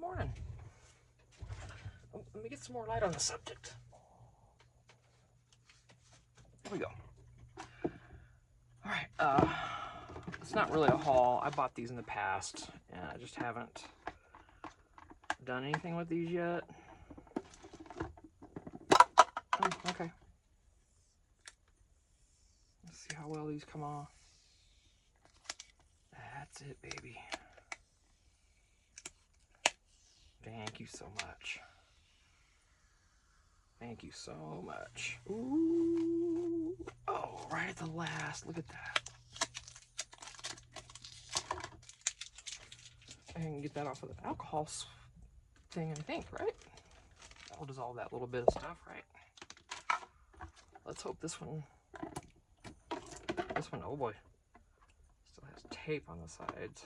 morning. Oh, let me get some more light on the subject. Here we go. All right, it's not really a haul. I bought these in the past, and I just haven't done anything with these yet. Oh, okay. Let's see how well these come off. That's it, baby. Thank you so much. Thank you so much. Ooh. Oh, right at the last. Look at that. I can get that off of the alcohol thing, I think, right? That'll dissolve that little bit of stuff, right? Let's hope this one, oh boy, still has tape on the sides.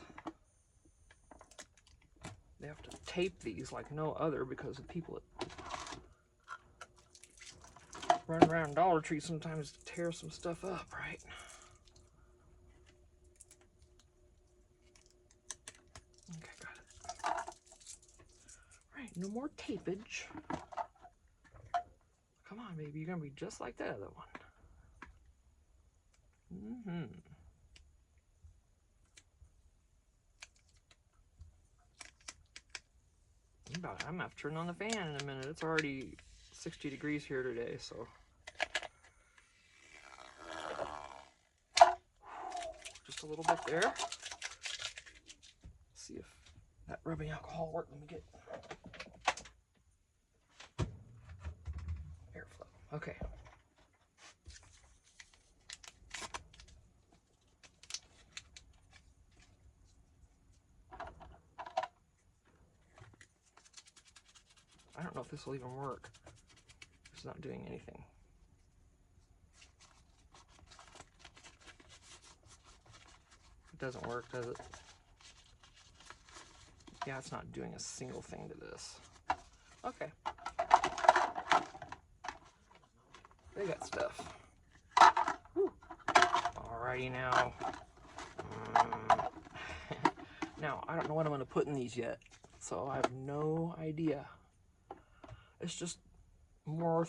They have to tape these like no other because the people that run around Dollar Tree sometimes tear some stuff up, right? Okay, got it. Right, no more tapage. Come on, baby, you're gonna be just like that other one. I'm gonna have to turn on the fan in a minute. It's already 60 degrees here today, so. Just a little bit there. Let's see if that rubbing alcohol worked. Let me get airflow. Okay. I don't know if this will even work. It's not doing anything. It doesn't work, does it? Yeah, it's not doing a single thing to this. Okay. They got stuff. Whew. Alrighty now. Now, I don't know what I'm going to put in these yet, so I have no idea. It's just more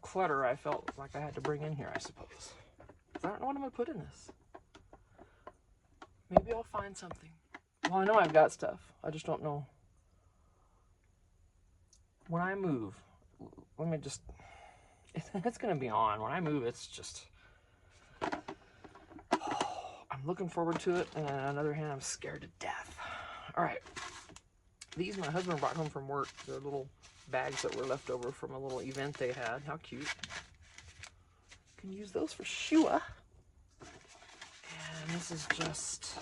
clutter I felt like I had to bring in here, I suppose. I don't know what I'm going to put in this. Maybe I'll find something. Well, I know I've got stuff. I just don't know. When I move, let me just... It's going to be on. When I move, it's just... I'm looking forward to it, and on the other hand, I'm scared to death. All right. These my husband brought home from work. They're little bags that were left over from a little event they had. How cute. Can use those for Shua. And this is just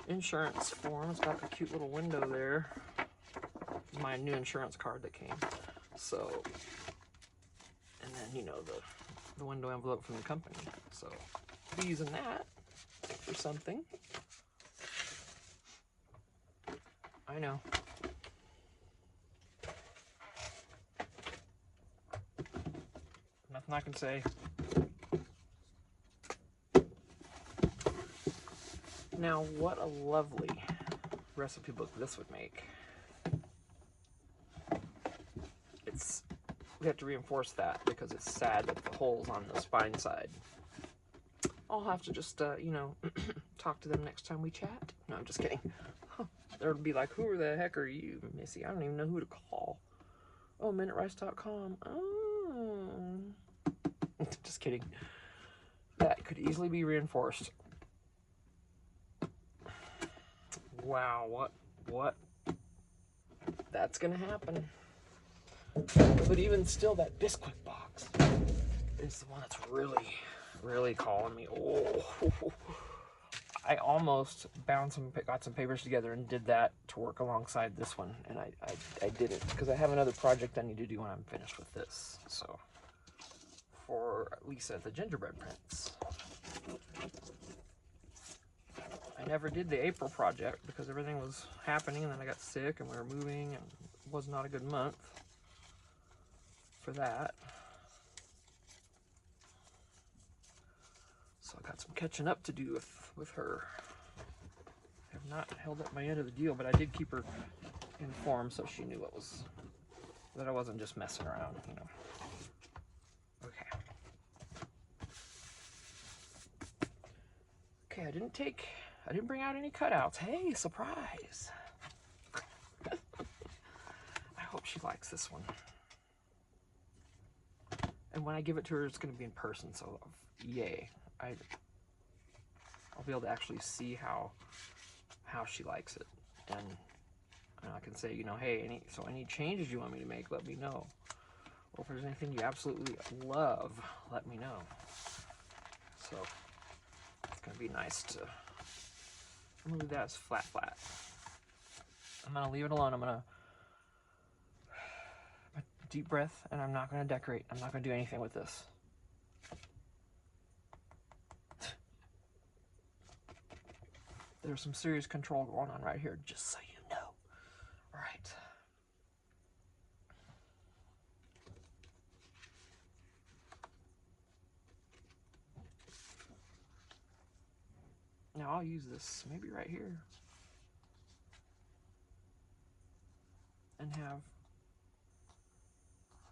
insurance form. It's got a cute little window there. My new insurance card that came. So, and then, you know, the window envelope from the company. So, I'll be using that for something. I know. Nothing I can say. Now, what a lovely recipe book this would make. We have to reinforce that because it's sad with the holes on the spine side. I'll have to just, you know, talk to them next time we chat. No, I'm just kidding. They'll be like, who the heck are you, Missy? I don't even know who to call. Oh, minuterice.com. Oh. Just kidding. That could easily be reinforced. Wow, what? That's gonna happen. But even still, that Bisquick box is the one that's really calling me. Oh, I almost got some papers together and did that to work alongside this one, and I didn't because I have another project I need to do when I'm finished with this. So for Lisa the gingerbread prints, I never did the April project because everything was happening, and then I got sick, and we were moving, and it was not a good month for that. So I got some catching up to do with her. I have not held up my end of the deal, but I did keep her informed so she knew what was, that I wasn't just messing around, you know. Okay. Okay, I didn't bring out any cutouts. Hey, surprise. I hope she likes this one. And when I give it to her, it's going to be in person, so yay. I'll be able to actually see how she likes it. And I can say, you know, hey, any changes you want me to make, let me know. Or if there's anything you absolutely love, let me know. So it's going to be nice to, I'm going to leave that as flat. I'm going to leave it alone. I'm going to deep breath, and I'm not going to decorate. I'm not going to do anything with this. There's some serious control going on right here, just so you know. All right. Now I'll use this maybe right here and have,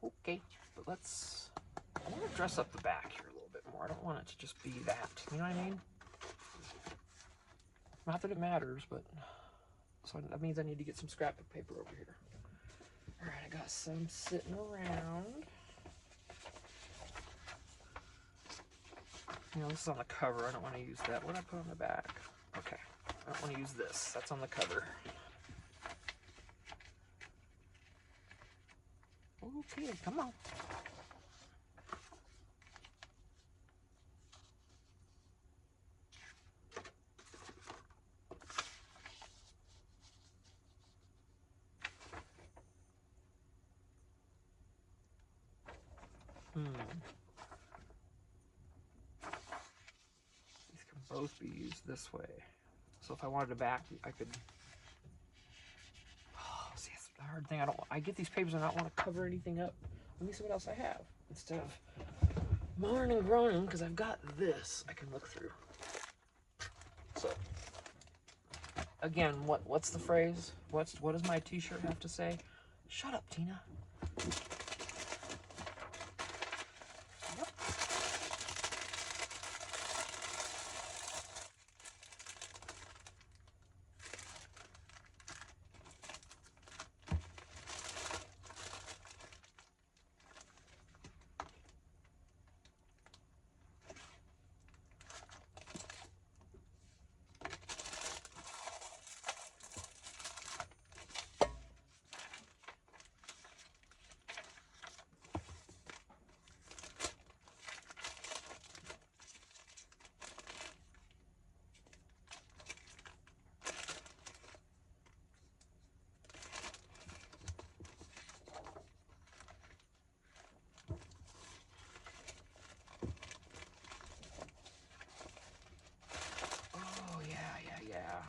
okay, but I want to dress up the back here a little bit more. I don't want it to just be that, you know what I mean? Not that it matters, but so that means I need to get some scrapbook paper over here. All right, I got some sitting around. You know, this is on the cover. I don't want to use that. What did I put on the back? Okay, I don't want to use this. That's on the cover. Okay, come on. These can both be used this way. So if I wanted a back, I could. Oh, see, that's the hard thing. I get these papers and I don't want to cover anything up. Let me see what else I have instead of moaning and groaning, because I've got this I can look through. So again, what's the phrase? What does my T-shirt have to say? Shut up, Tina. Yep.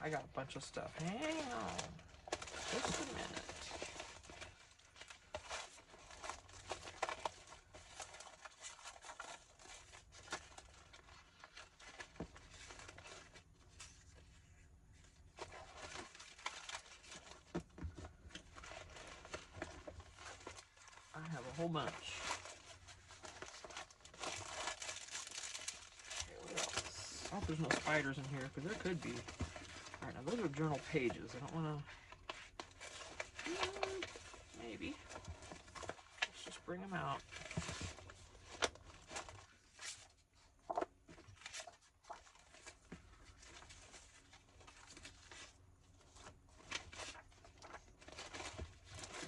I got a bunch of stuff. Hang on. Just a minute. I have a whole bunch. Okay, what else? I hope there's no spiders in here, because there could be. Alright, now those are journal pages. I don't want to... maybe. Let's just bring them out.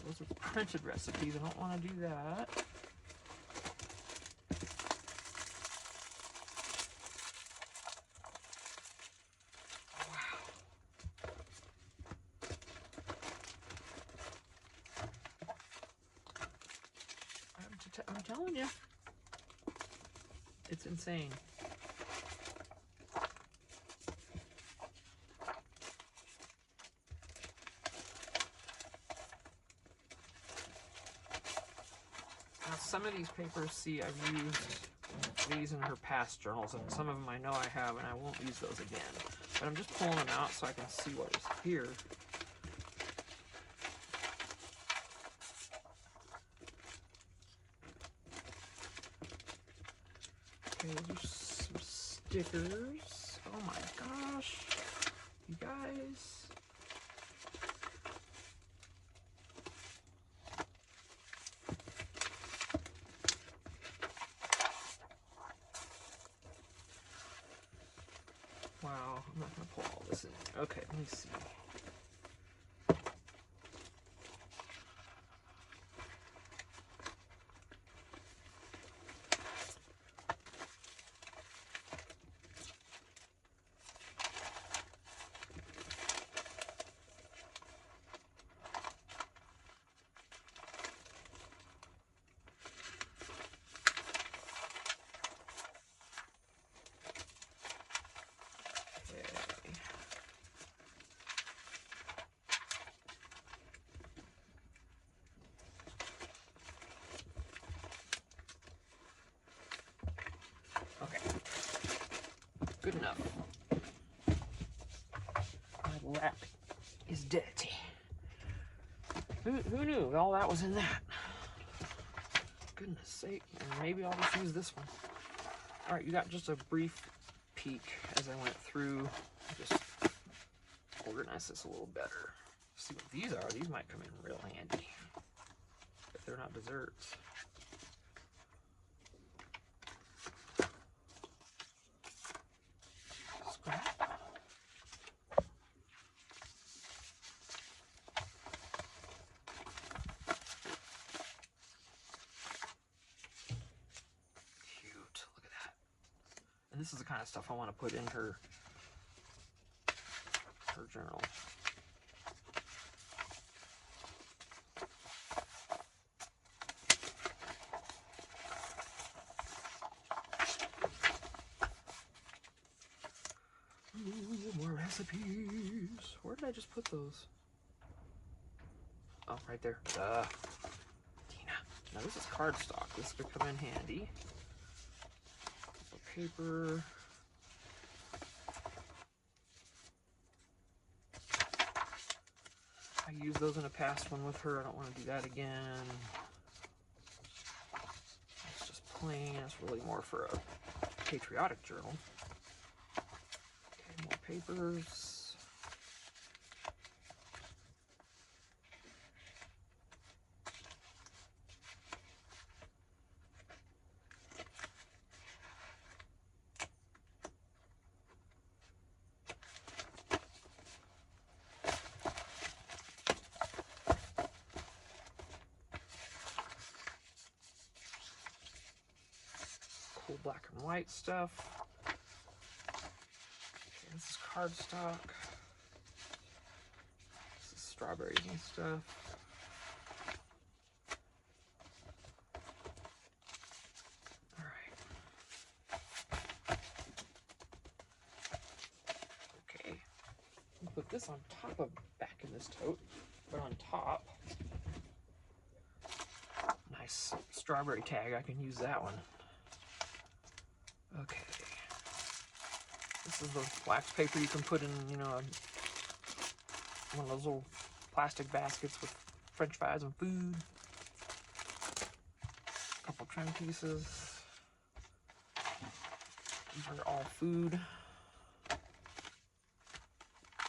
Those are printed recipes. I don't want to do that. I'm telling you, it's insane. Now, some of these papers, see, I've used these in her past journals, and some of them I know I have, and I won't use those again. But I'm just pulling them out so I can see what is here. Okay, there's some stickers. Oh my gosh, you guys. Wow, I'm not gonna pull all this in. Okay, let me see. Okay, good enough. My lap is dirty. Who knew all that was in that? Goodness sake, and maybe I'll just use this one. All right, you got just a brief peek as I went through. Just organize this a little better. See what these are. These might come in real handy if they're not desserts. Scrap. Cute. Look at that. And this is the kind of stuff I want to put in her journal. Ooh, more recipes. Where did I just put those? Oh, right there. Tina. Now this is cardstock. This could come in handy. Paper. I used those in a past one with her. I don't want to do that again. It's just plain. It's really more for a patriotic journal. Okay, more papers. Cool black and white stuff. Okay, this is cardstock. This is strawberries and stuff. All right. Okay. I'll put this on top of back in this tote, but on top. Nice strawberry tag. I can use that one. Okay. This is the wax paper you can put in, you know, one of those little plastic baskets with French fries and food. A couple trim pieces. These are all food.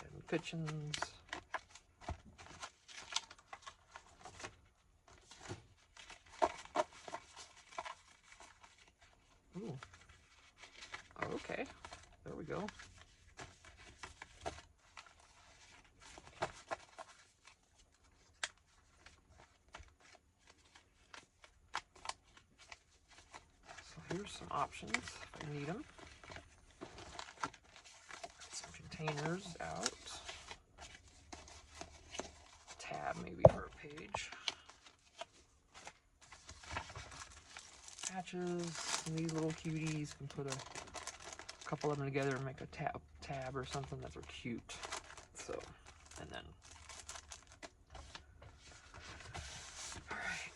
And kitchens. Ooh. Okay, there we go. So here's some options if I need them. Some containers out. Tab maybe for a page. Patches. And these little cuties can put a couple of them together and make a tab or something. That's cute. So, and then, all right.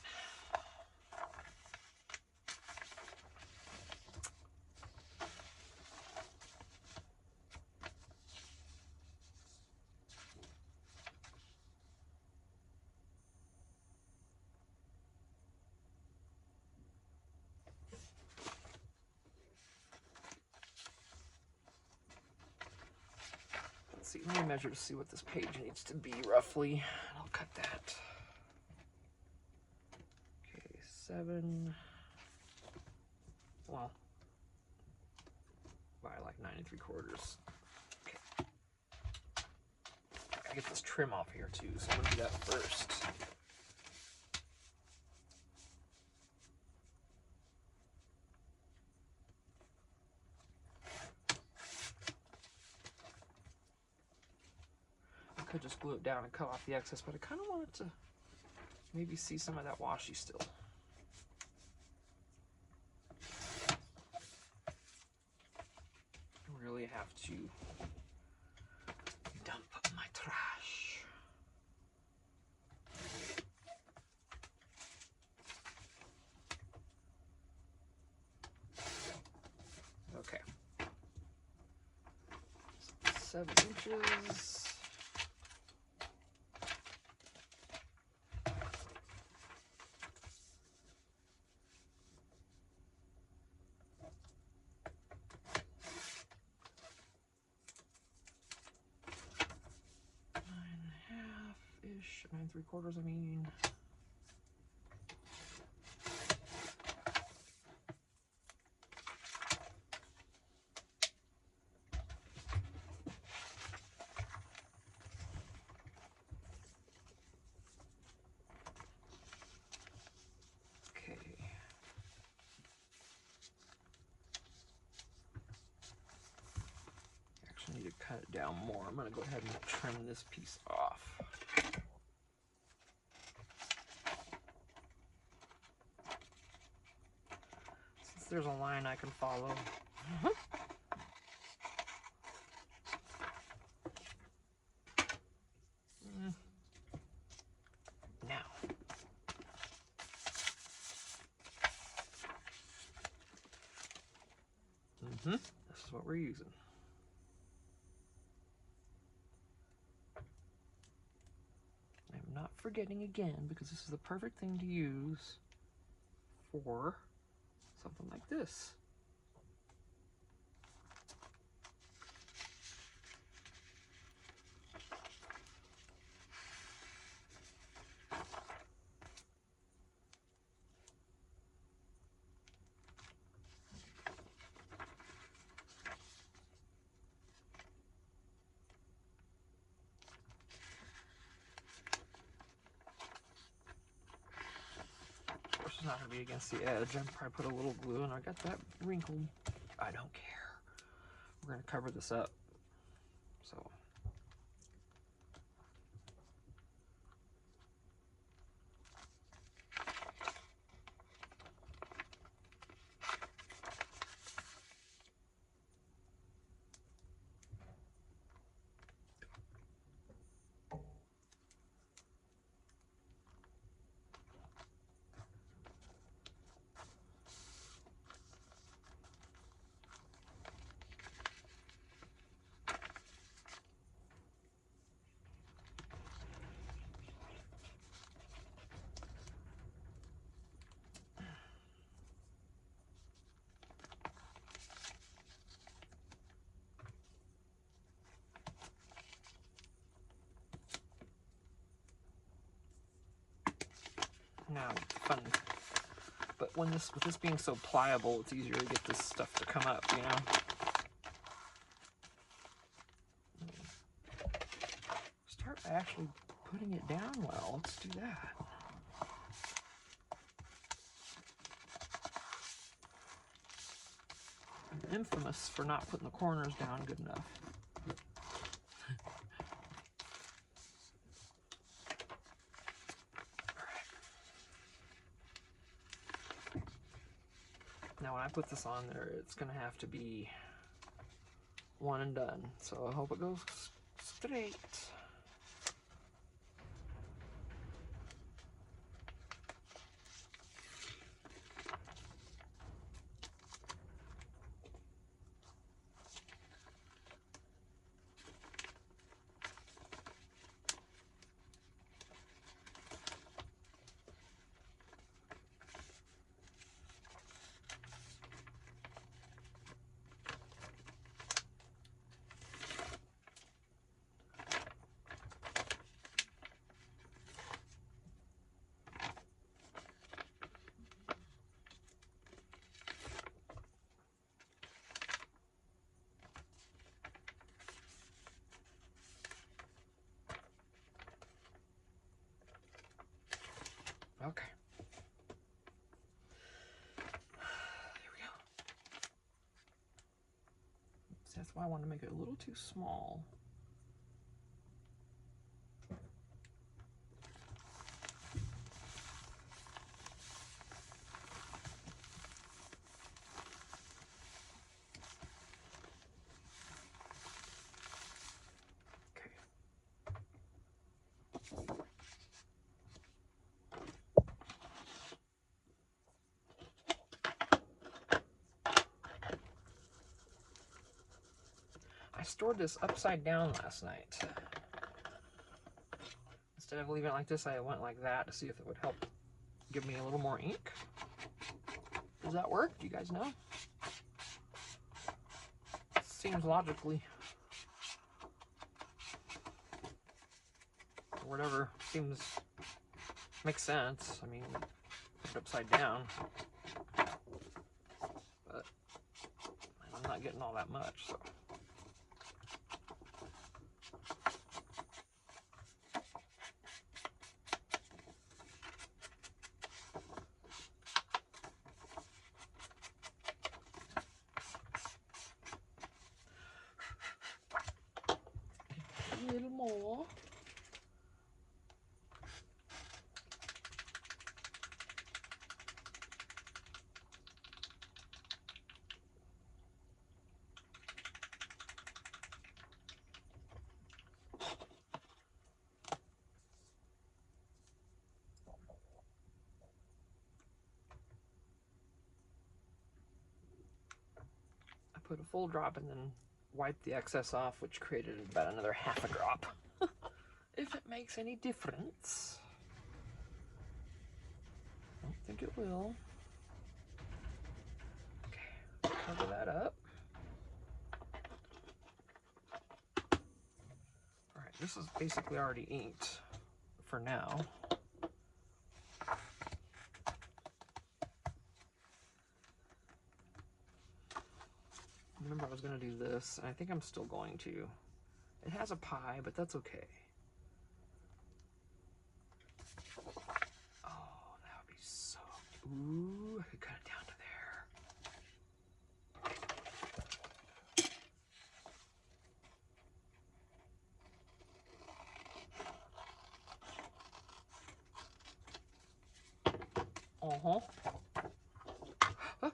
let's see, let me measure to see what this page needs to be roughly. I'll cut that. Okay, 7. Well, by like 9 3/4. Okay. I get this trim off here too, so I'm gonna do that first. I could just glue it down and cut off the excess, but I kind of wanted to maybe see some of that washi still. I really have to dump my trash. Okay. 7 inches. Ish, 9 3/4, I mean. Okay. Actually need to cut it down more. I'm gonna go ahead and trim this piece off. There's a line I can follow. Now. This is what we're using. I'm not forgetting again, because this is the perfect thing to use for something like this. Of course, it's not going to be against the edge. I probably put a little glue, and I got that wrinkled. I don't care. We're going to cover this up. So. Now, fun. But when with this being so pliable, it's easier to get this stuff to come up, you know? Start by actually putting it down well. Let's do that. I'm infamous for not putting the corners down good enough. Now when I put this on there, it's going to have to be one and done. So I hope it goes straight. why I want to make it a little too small. I stored this upside down last night. Instead of leaving it like this, I went like that to see if it would help give me a little more ink. Does that work? Do you guys know? Seems logically. Or whatever seems makes sense. I mean, put it upside down. But I'm not getting all that much, so. A little more. I put a full drop and then wiped the excess off, which created about another half a drop. If it makes any difference. I don't think it will. Okay, cover that up. Alright, this is basically already inked for now. Remember, I was going to do this, and I think I'm still going to. It has a pie, but that's okay. Oh, that would be so... Ooh, I could cut it down to there. Uh-huh. Huh.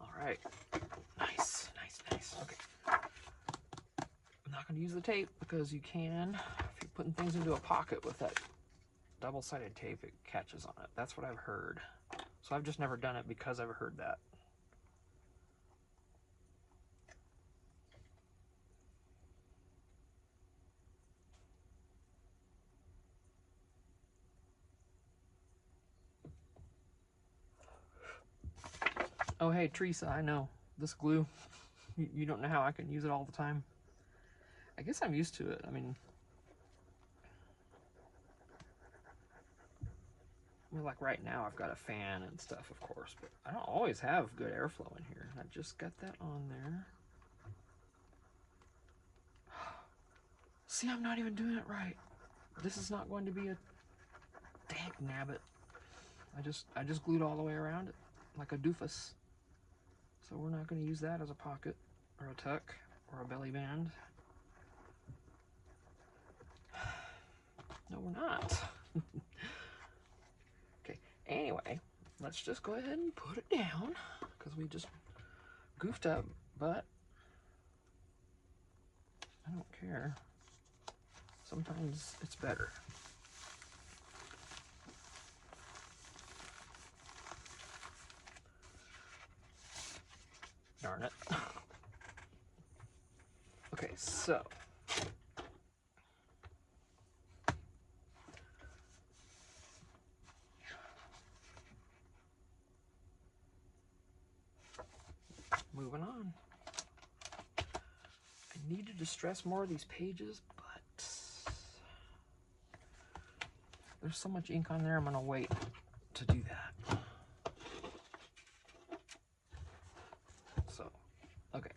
All right. Nice, nice, nice. Okay. I'm not going to use the tape because you can. If you're putting things into a pocket with that double-sided tape, it catches on it. That's what I've heard. So I've just never done it because I've heard that. Oh, hey, Teresa, I know. This glue, you don't know how I can use it all the time. I guess I'm used to it. I mean, like right now I've got a fan and stuff, of course, but I don't always have good airflow in here. I just got that on there. See, I'm not even doing it right. This is not going to be a dank nabbit. I just glued all the way around it like a doofus. So we're not going to use that as a pocket or a tuck or a belly band. No, we're not. Okay, anyway, let's just go ahead and put it down because we just goofed up, but I don't care. Sometimes it's better. Darn it. Okay, so moving on. I needed to stress more of these pages, but there's so much ink on there, I'm gonna wait to do that. So, okay.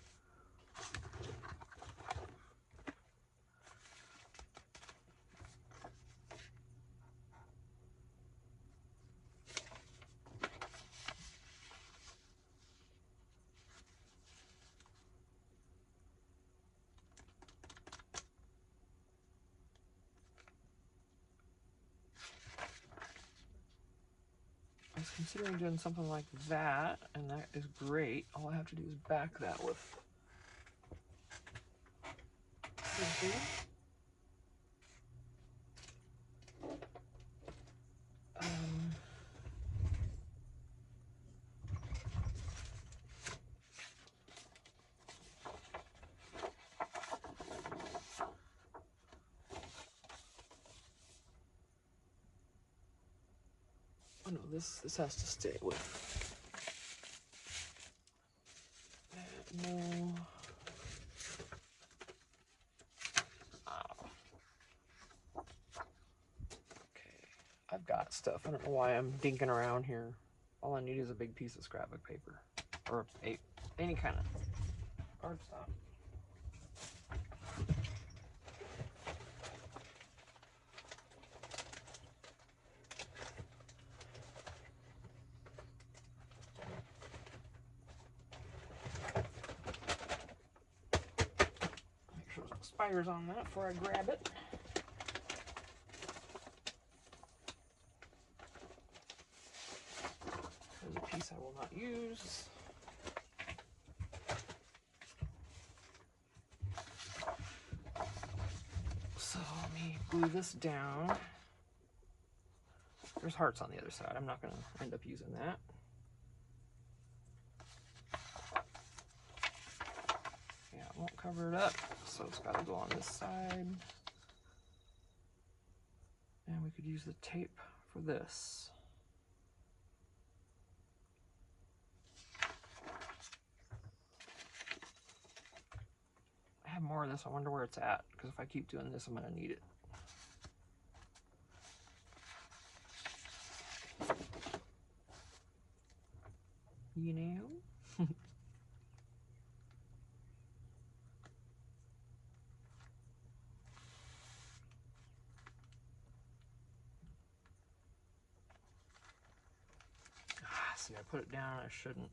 considering doing something like that, and that is great. All I have to do is back that with scissors. Oh no, this has to stay with that. No. I've got stuff. I don't know why I'm dinking around here. All I need is a big piece of scrapbook paper or any kind of cardstock. Make sure there's no spiders on that before I grab it. There's a piece I will not use. So let me glue this down. There's hearts on the other side. I'm not going to end up using that. Yeah, it won't cover it up, so it's got to go on this side. And we could use the tape for this. I have more of this. I wonder where it's at, because if I keep doing this, I'm going to need it. You know? See, I put it down. I shouldn't.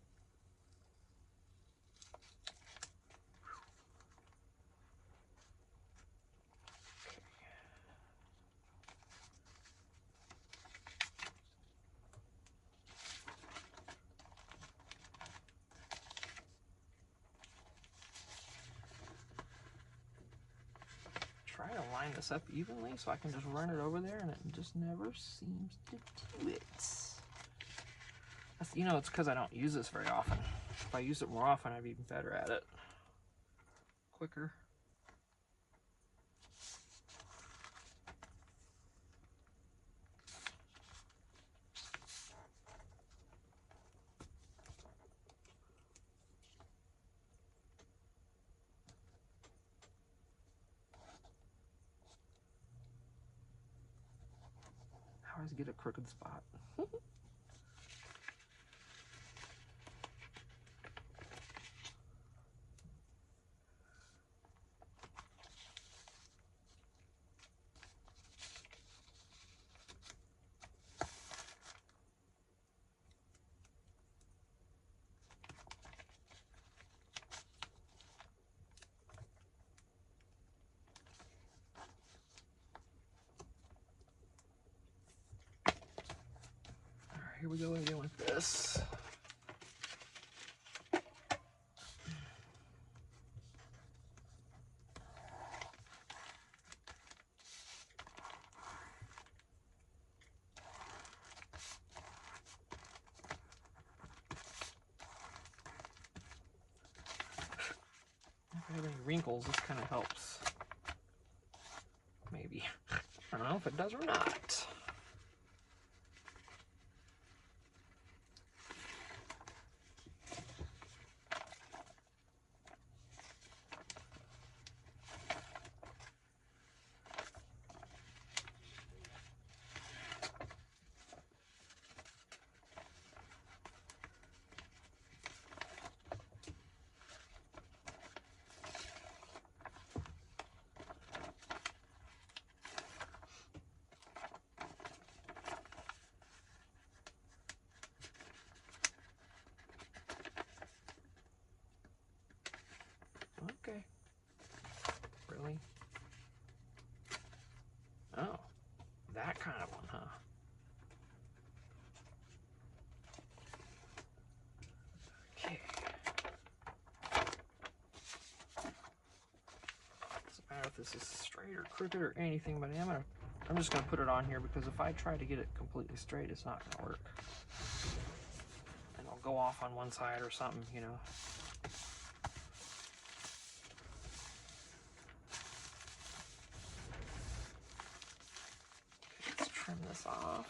Try to line this up evenly so I can just run it over there, and it just never seems to do it. That's, you know, it's because I don't use this very often. If I use it more often, I'd be even better at it. Quicker. I always get a crooked spot. Here we go again with this. If I have any wrinkles, this kind of helps. Maybe. I don't know if it does or not. this is straight or crooked or anything, but I'm just gonna put it on here because if I try to get it completely straight, it's not gonna work. And I'll go off on one side or something, you know. Okay, let's trim this off.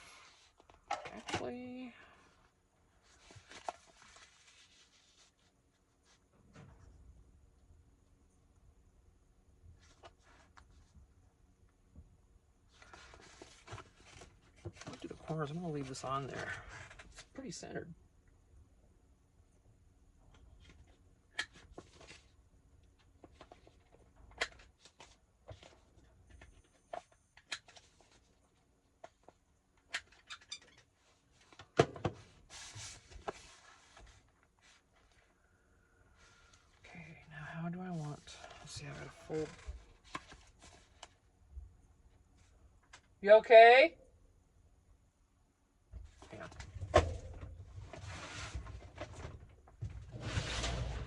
Actually, I'll do the corners. I'm gonna leave this on there. It's pretty centered. How do I want? Let's see, I gotta fold. You okay? Yeah.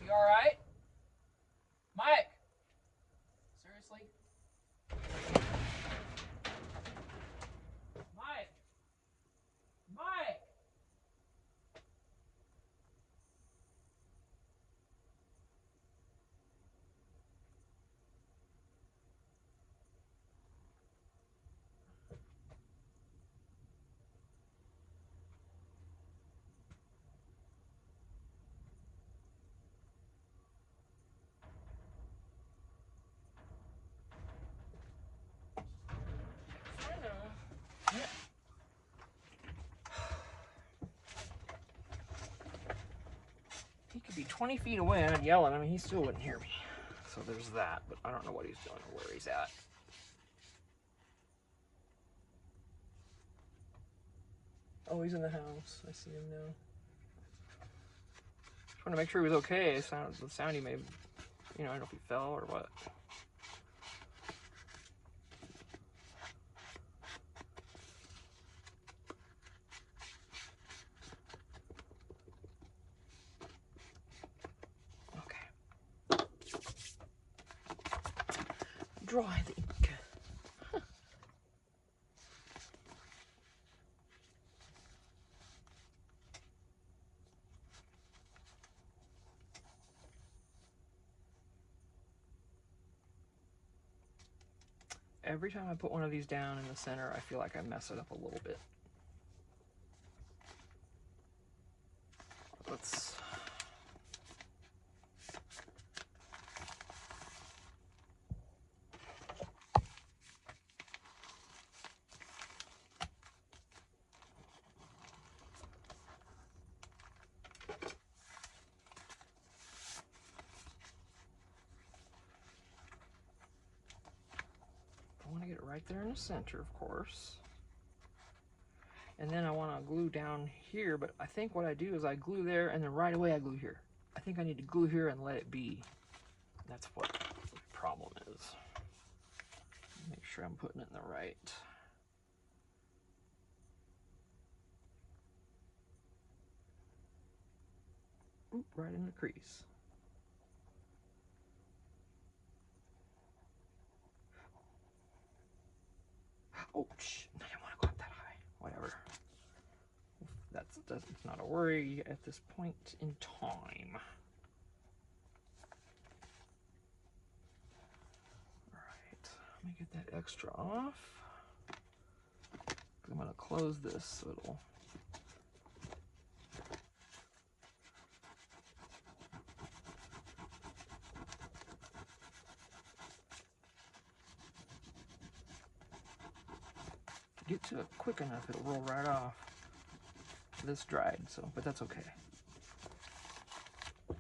You alright? Mike! Seriously? Mike! Mike! He could be 20 feet away and I'd yell at him and he still wouldn't hear me. So there's that, but I don't know what he's doing or where he's at. Oh, he's in the house. I see him now. Just want to make sure he was okay. The sound he made, you know, I don't know if he fell or what. Dry the ink. Every time I put one of these down in the center, I feel like I mess it up a little bit. Let's... I want to get it right there in the center, of course. And then I want to glue down here, but I think what I do is I glue there and then right away I glue here. I think I need to glue here and let it be. That's what the problem is. Make sure I'm putting it in the right. Oop, right in the crease. Oh, shit, I didn't want to go up that high. Whatever. That's not a worry at this point in time. All right, let me get that extra off. I'm gonna close this so it'll... Get to it quick enough, it'll roll right off. This dried, so, but that's okay. Okay.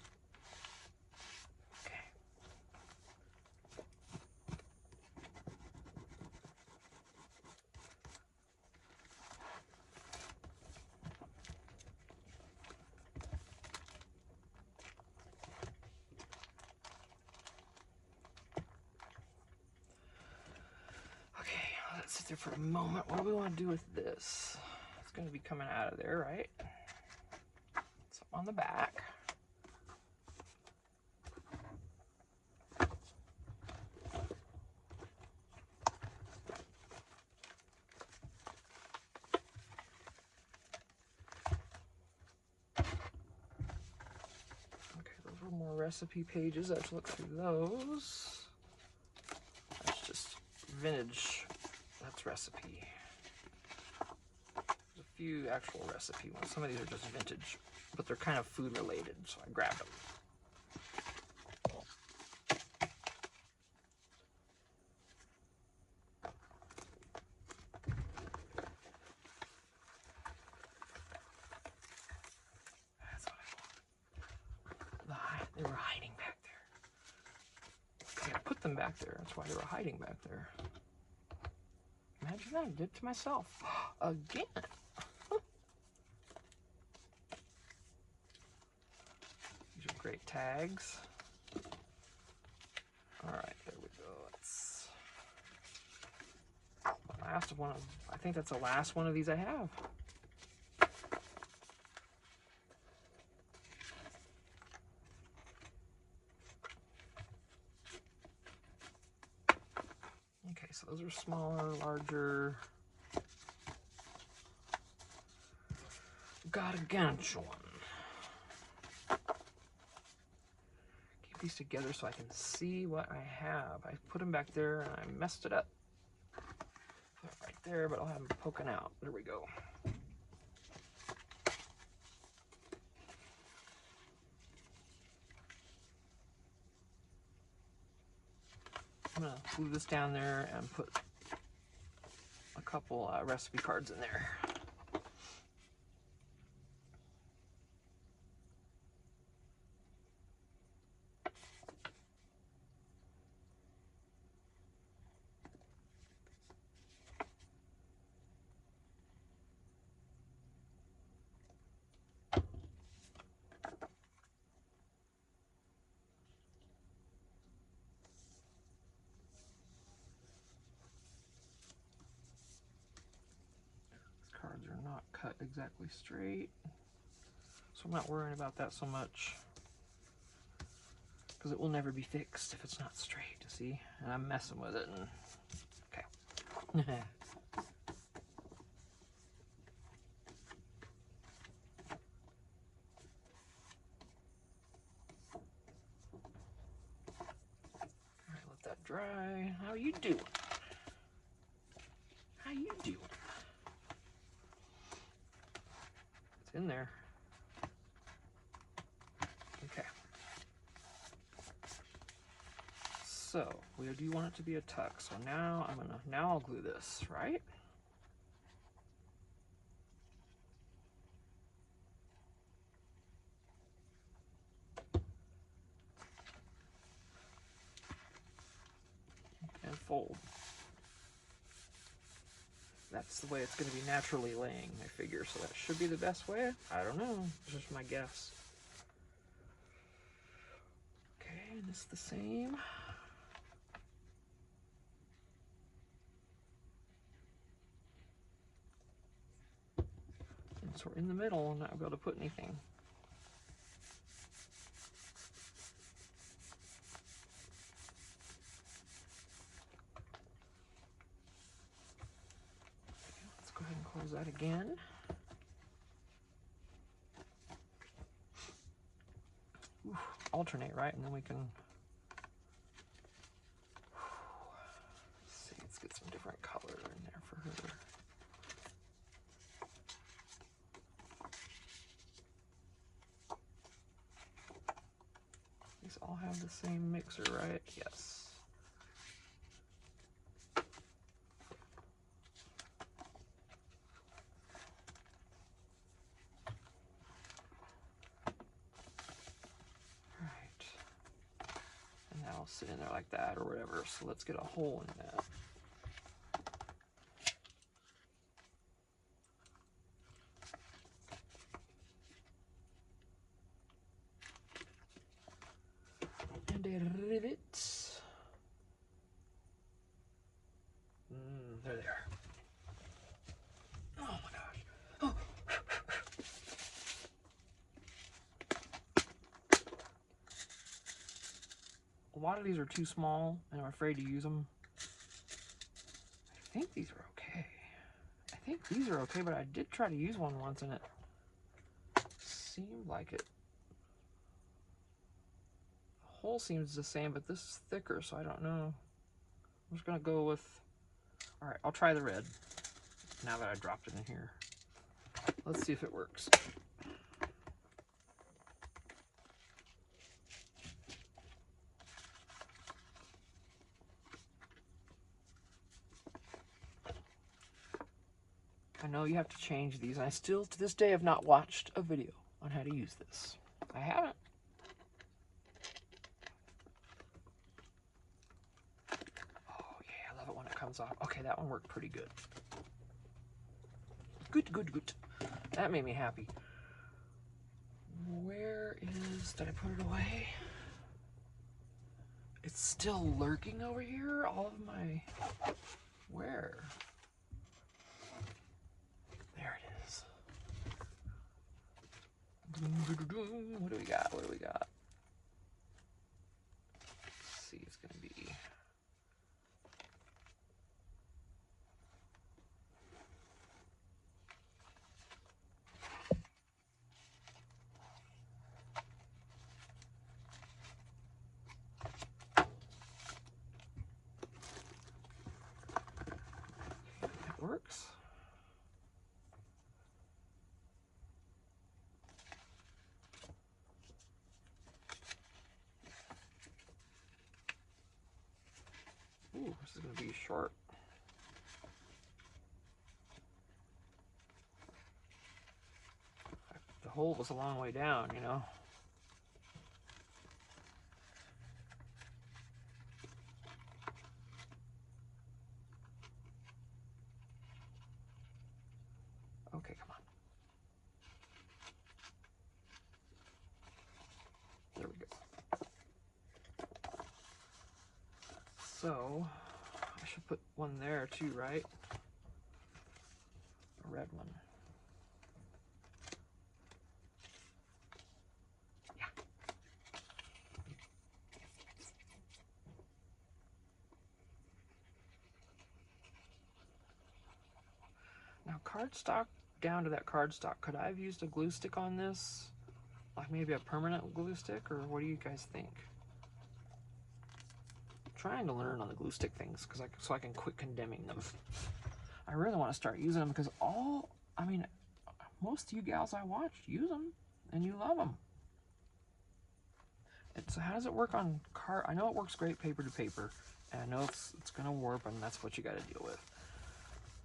Okay, let's sit there for a moment. What do we want to do with this? It's going to be coming out of there, right? So on the back. Several more recipe pages. Let's look through those. That's just vintage. That's recipe. There's a few actual recipe ones. Some of these are just vintage, but they're kind of food related, so I grabbed them. They were hiding back there. I put them back there. That's why they were hiding back there. Imagine that. I did it to myself. Again. These are great tags. Alright, there we go. That's the last one. I think that's the last one of these I have. Okay, so those are smaller, larger. Got a ganch one. Keep these together so I can see what I have. I put them back there and I messed it up. Put it right there, but I'll have them poking out. There we go. I'm gonna glue this down there and put a couple recipe cards in there. Cards are not cut exactly straight, so I'm not worrying about that so much because it will never be fixed if it's not straight, you see? And I'm messing with it and okay. Alright, let that dry. How you doing? How you doing? It's in there. Okay. So we do want it to be a tuck. So now I'll glue this, right? And fold. That's the way it's going to be naturally laying, I figure. So that should be the best way. I don't know. It's just my guess. Okay, and it's the same. And so we're in the middle and not be able to put anything. Let's go ahead and close that again. Ooh, alternate, right? And then we can see, let's get some different color in there for her. These all have the same mixer, right? Yes. Sit in there like that or whatever. So let's get a hole in that. And a rivet. There they are. Oh my gosh. Oh. A lot of these are too small and I'm afraid to use them. I think these are okay. I think these are okay, but I did try to use one once and it seemed like it hole seems the same, but this is thicker, so I don't know. I'm just gonna go with, all right, I'll try the red now that I dropped it in here. Let's see if it works. I know you have to change these, and I still, to this day, have not watched a video on how to use this. I haven't. Oh yeah, I love it when it comes off. Okay, that one worked pretty good. Good, good, good. That made me happy. Where is, did I put it away? It's still lurking over here, all of my, where? There it is. What do we got? What do we got? Let's see, it's gonna be. It works. Ooh, this is gonna be short. The hole was a long way down, you know. Okay, come on. There we go. So, I should put one there too, right? A red one. Yeah. Now cardstock, down to that cardstock, could I have used a glue stick on this? Like maybe a permanent glue stick, or what do you guys think? I'm trying to learn on the glue stick things so I can quit condemning them. I really want to start using them because most of you gals I watched use them and you love them. So how does it work on card? I know it works great paper to paper, and I know it's gonna warp, and that's what you got to deal with.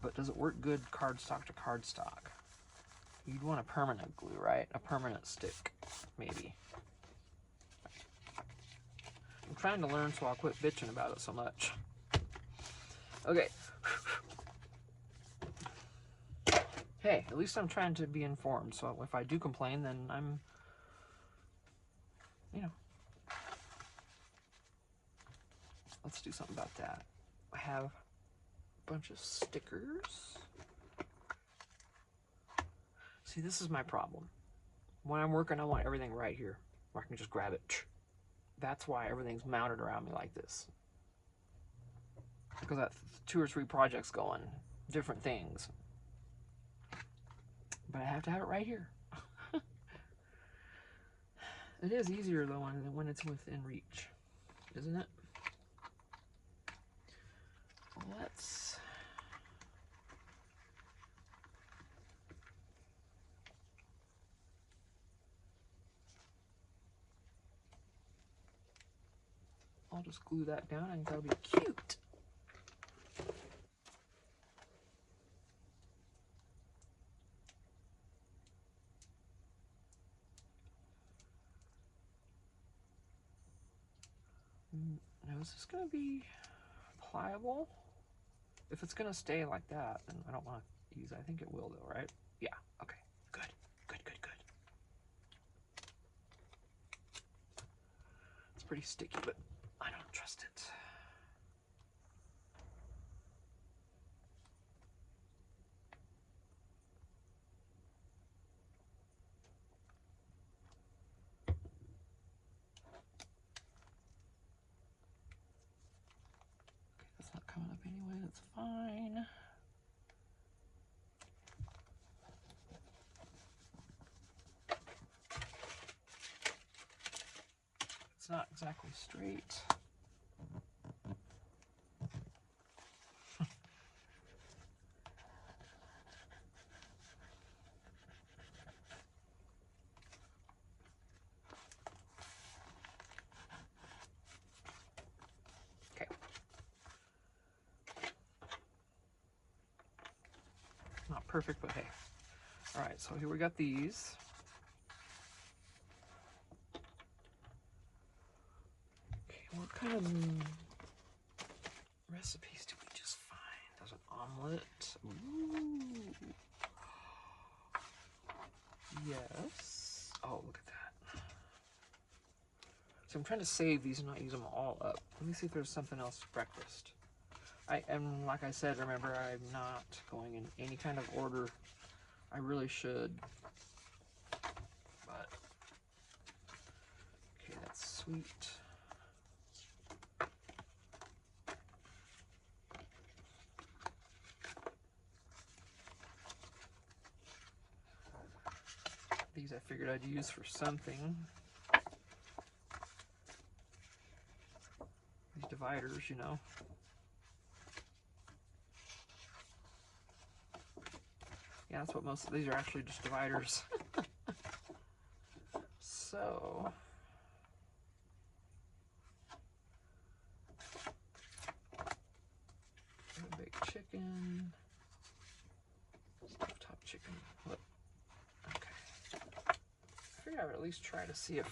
But does it work good cardstock to cardstock? You'd want a permanent glue, right? A permanent stick, maybe. I'm trying to learn so I'll quit bitching about it so much. Okay. Hey, at least I'm trying to be informed, so if I do complain, then I'm, you know. Let's do something about that. I have a bunch of stickers. See, this is my problem. When I'm working, I want everything right here, where I can just grab it. That's why everything's mounted around me like this. Because I have 2 or 3 projects going, different things. But I have to have it right here. It is easier though when it's within reach, isn't it? Let's. I'll just glue that down. I think that'll be cute. Now, is this going to be pliable? If it's going to stay like that, then I don't want to use it. I think it will though, right? Yeah, okay, good, good, good, good. It's pretty sticky, but I don't trust it. That's not coming up anyway, that's fine. It's not exactly straight. Okay. Not perfect, but hey. All right, so here we got these. Okay, what kind of recipes did we just find? There's an omelet. Ooh. Yes. Oh, look at that. So I'm trying to save these and not use them all up. Let me see if there's something else for breakfast. I am, like I said, remember, I'm not going in any kind of order. I really should. But, okay, that's sweet. These I figured I'd use for something. These dividers, you know. Yeah, that's what most of these are, actually just dividers. So, baked chicken, top chicken. What? Okay. I figured I would at least try to see if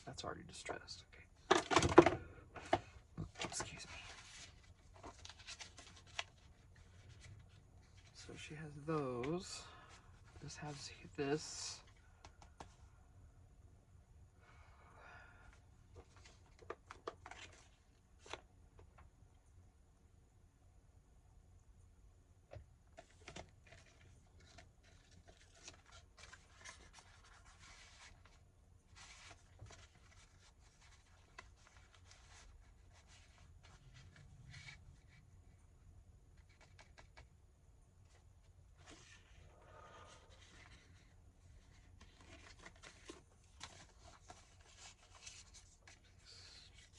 that's already distressed. Okay. Excuse me. So she has those. This has this.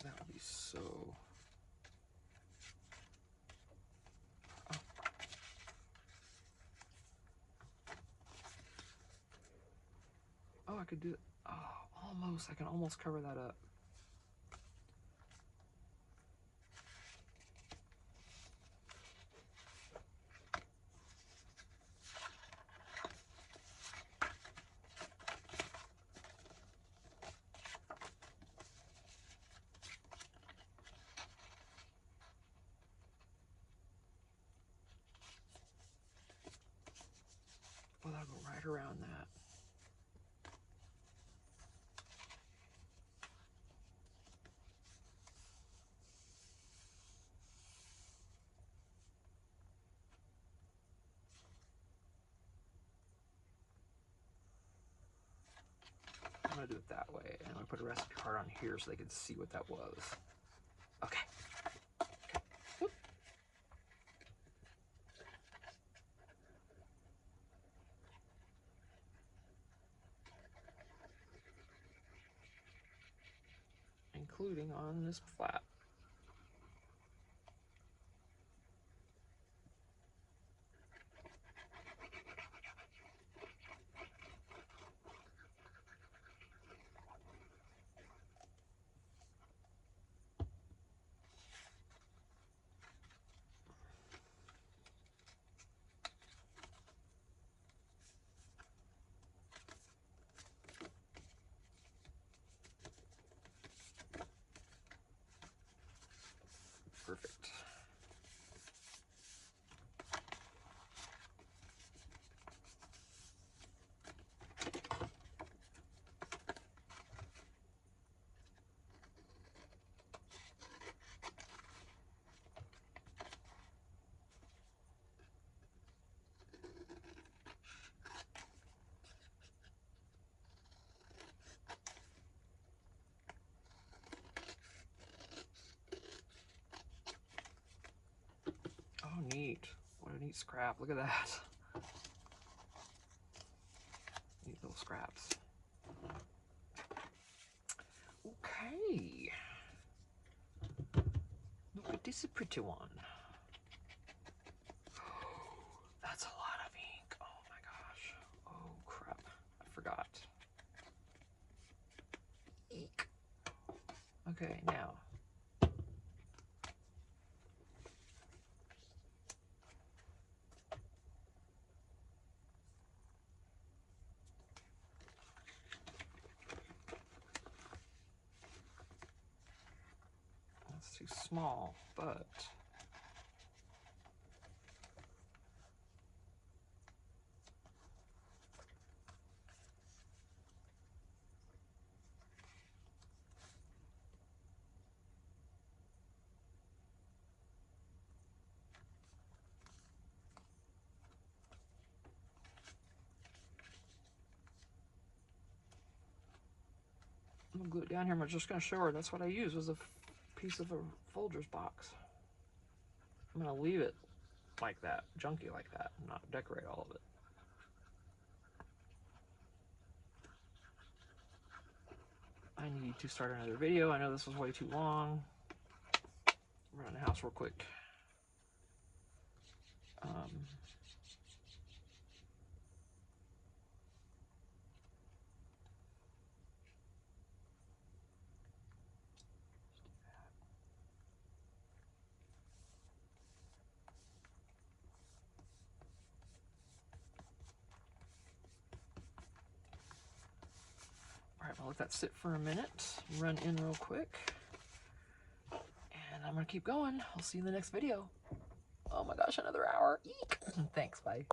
That would be so. Oh, I could do it. Oh, almost. I can almost cover that up. Well, that'll go right around that. I'm gonna do it that way, and I'm gonna put a recipe card on here so they can see what that was. Okay. Whoop. Including on this flat. Perfect. Oh, neat. What a neat scrap. Look at that. Neat little scraps. Okay. Look at this pretty one. That's a lot of ink. Oh my gosh. Oh crap. I forgot. Eek. Okay, now. That's too small, but I'm gonna glue it down here. I'm just gonna show her that's what I used, was a piece of a Folgers box. I'm gonna leave it like that, junky like that, and not decorate all of it. I need to start another video. I know this was way too long. I'm around the house real quick. All right, I'll let that sit for a minute, run in real quick, and I'm gonna keep going. I'll see you in the next video. Oh my gosh, another hour. Eek. Thanks, bye.